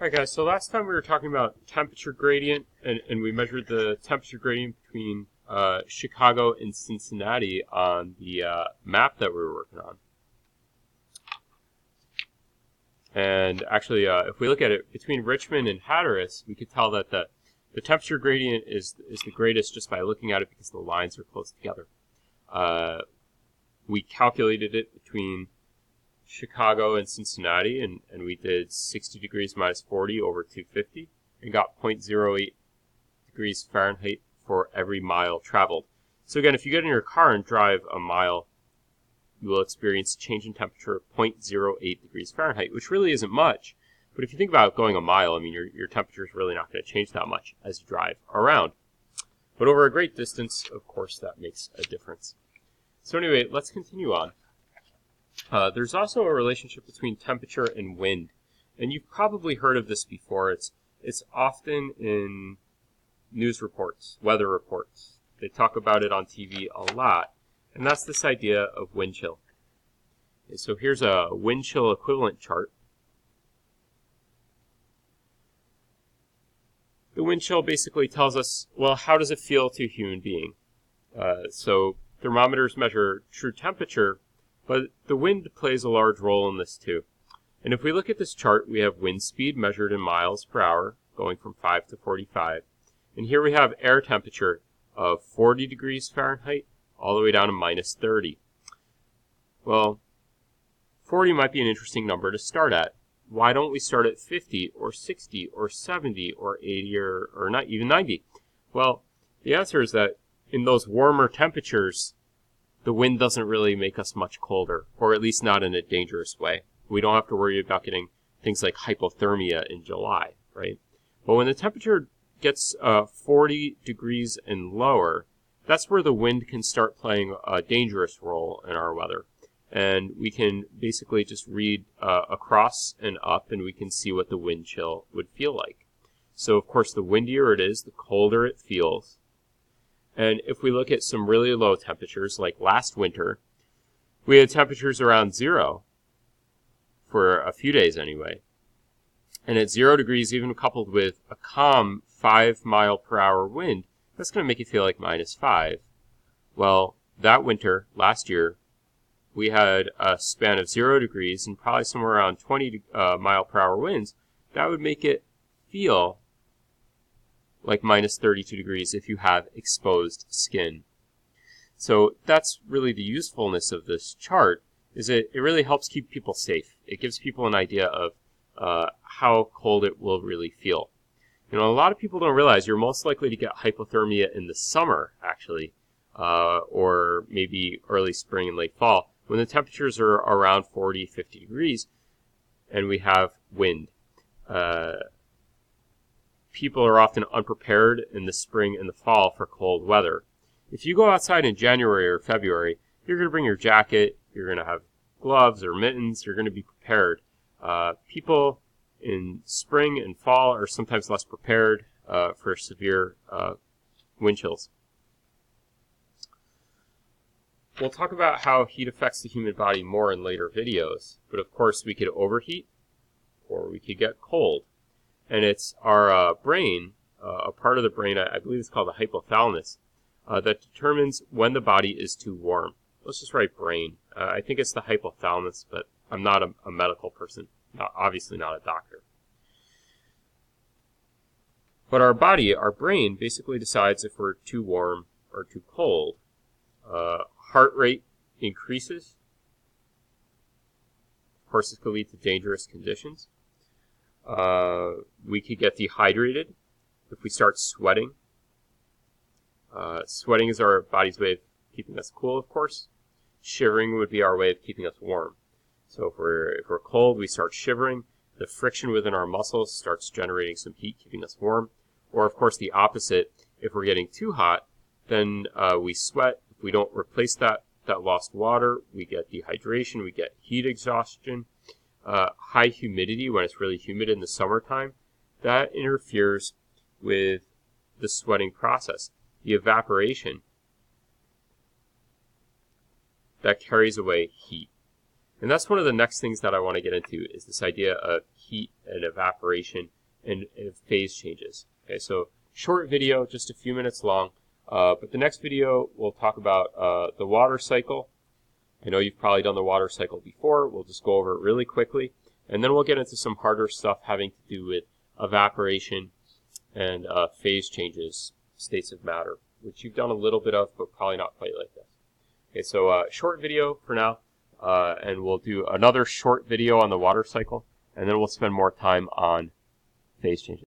Alright guys, so last time we were talking about temperature gradient and we measured the temperature gradient between Chicago and Cincinnati on the map that we were working on. And actually, if we look at it between Richmond and Hatteras, we could tell that the temperature gradient is the greatest just by looking at it because the lines are close together. We calculated it between Chicago and Cincinnati, and we did 60 degrees minus 40 over 250 and got 0.08 degrees Fahrenheit for every mile traveled. So again, if you get in your car and drive a mile, you will experience a change in temperature of 0.08 degrees Fahrenheit, which really isn't much. But if you think about going a mile, I mean, your temperature is really not going to change that much as you drive around. But over a great distance, of course, that makes a difference. So anyway, let's continue on. There's also a relationship between temperature and wind. And you've probably heard of this before. It's often in news reports, weather reports. They talk about it on TV a lot. And that's this idea of wind chill. Okay, so here's a wind chill equivalent chart. The wind chill basically tells us, well, how does it feel to a human being? So thermometers measure true temperature, but the wind plays a large role in this too. And if we look at this chart, we have wind speed measured in miles per hour, going from 5 to 45. And here we have air temperature of 40 degrees Fahrenheit, all the way down to minus 30. Well, 40 might be an interesting number to start at. Why don't we start at 50 or 60 or 70 or 80 or not even 90? Well, the answer is that in those warmer temperatures, the wind doesn't really make us much colder, or at least not in a dangerous way. We don't have to worry about getting things like hypothermia in July, right? But when the temperature gets 40 degrees and lower, that's where the wind can start playing a dangerous role in our weather. And we can basically just read across and up, and we can see what the wind chill would feel like. So, of course, the windier it is, the colder it feels. And if we look at some really low temperatures, like last winter, we had temperatures around 0 for a few days anyway. And at 0 degrees, even coupled with a calm 5-mile-per-hour wind, that's going to make it feel like minus 5. Well, that winter, last year, we had a span of 0 degrees and probably somewhere around 20 mile-per-hour winds. That would make it feel like minus 32 degrees if you have exposed skin. So that's really the usefulness of this chart, is it really helps keep people safe. It gives people an idea of how cold it will really feel. You know, a lot of people don't realize you're most likely to get hypothermia in the summer, actually, or maybe early spring and late fall, when the temperatures are around 40, 50 degrees, and we have wind. People are often unprepared in the spring and the fall for cold weather. If you go outside in January or February, you're going to bring your jacket, you're going to have gloves or mittens, you're going to be prepared. People in spring and fall are sometimes less prepared for severe wind chills. We'll talk about how heat affects the human body more in later videos, but of course we could overheat or we could get cold. And it's our brain, a part of the brain, I believe it's called the hypothalamus, that determines when the body is too warm. Let's just write brain. I think it's the hypothalamus, but I'm not a medical person, obviously not a doctor. But our body, our brain, basically decides if we're too warm or too cold. Heart rate increases. Of course, this could lead to dangerous conditions. We could get dehydrated if we start sweating. Sweating is our body's way of keeping us cool, of course. Shivering would be our way of keeping us warm. So if we're cold, we start shivering. The friction within our muscles starts generating some heat, keeping us warm. Or, of course, the opposite. If we're getting too hot, then we sweat. If we don't replace that lost water, we get dehydration, we get heat exhaustion. High humidity, when it's really humid in the summertime, that interferes with the sweating process. The evaporation that carries away heat. And that's one of the next things that I want to get into is this idea of heat and evaporation and phase changes. Okay, so short video, just a few minutes long, but the next video we'll talk about the water cycle. I know you've probably done the water cycle before. We'll just go over it really quickly, and then we'll get into some harder stuff having to do with evaporation and phase changes, states of matter, which you've done a little bit of, but probably not quite like this. Okay, so short video for now, and we'll do another short video on the water cycle, and then we'll spend more time on phase changes.